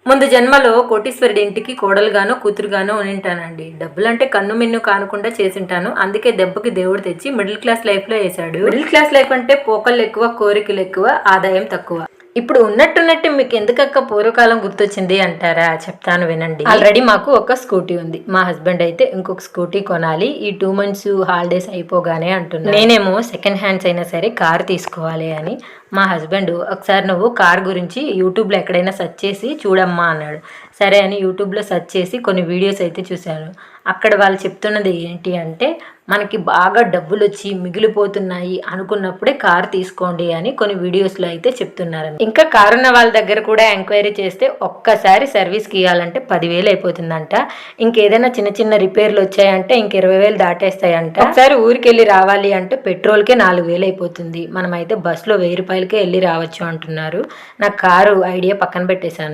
ముందు జన్మలో కోటీశ్వరుడి ఇంటికి కోడలుగానో కూతురుగానో ఉనింటానండి. డబ్బులంటే కన్ను మిన్ను కానకుండా చేసింటాను. అందుకే దెబ్బకి దేవుడు తెచ్చి మిడిల్ క్లాస్ లైఫ్లో వేశాడు. మిడిల్ క్లాస్ లైఫ్ అంటే పోకళ్ళు ఎక్కువ, కోరికలు ఎక్కువ, ఆదాయం తక్కువ. ఇప్పుడు ఉన్నట్టున్నట్టు మీకు ఎందుకక్క పూర్వకాలం గుర్తొచ్చింది అంటారా? చెప్తాను వినండి. ఆల్రెడీ మాకు ఒక స్కూటీ ఉంది. మా హస్బెండ్ అయితే ఇంకొక స్కూటీ కొనాలి, ఈ 2 months హాలిడేస్ అయిపోగానే అంటున్నా. నేనేమో సెకండ్ హ్యాండ్స్ అయినా సరే కార్ తీసుకోవాలి అని. మా హస్బెండ్ ఒకసారి నువ్వు కార్ గురించి యూట్యూబ్లో ఎక్కడైనా సెర్చ్ చేసి చూడమ్మా అన్నాడు. సరే అని యూట్యూబ్లో సెర్చ్ చేసి కొన్ని వీడియోస్ అయితే చూశాను. అక్కడ వాళ్ళు చెప్తున్నది ఏంటి అంటే, మనకి బాగా డబ్బులు వచ్చి మిగిలిపోతున్నాయి అనుకున్నప్పుడే కార్ తీసుకోండి అని కొన్ని వీడియోస్లో అయితే చెప్తున్నారు. ఇంకా కారు ఉన్న వాళ్ళ దగ్గర కూడా ఎంక్వైరీ చేస్తే ఒక్కసారి సర్వీస్కి ఇవ్వాలంటే 10,000 అయిపోతుందంట. ఇంకేదైనా చిన్న చిన్న రిపేర్లు వచ్చాయంటే ఇంక 20,000 దాటేస్తాయంట. ఒకసారి ఊరికి వెళ్ళి రావాలి అంటే పెట్రోల్కే 4,000 అయిపోతుంది. మనమైతే బస్సులో 1,000 రూపాయలకే వెళ్ళి రావచ్చు అంటున్నారు. నా కారు ఐడియా పక్కన పెట్టేశాను.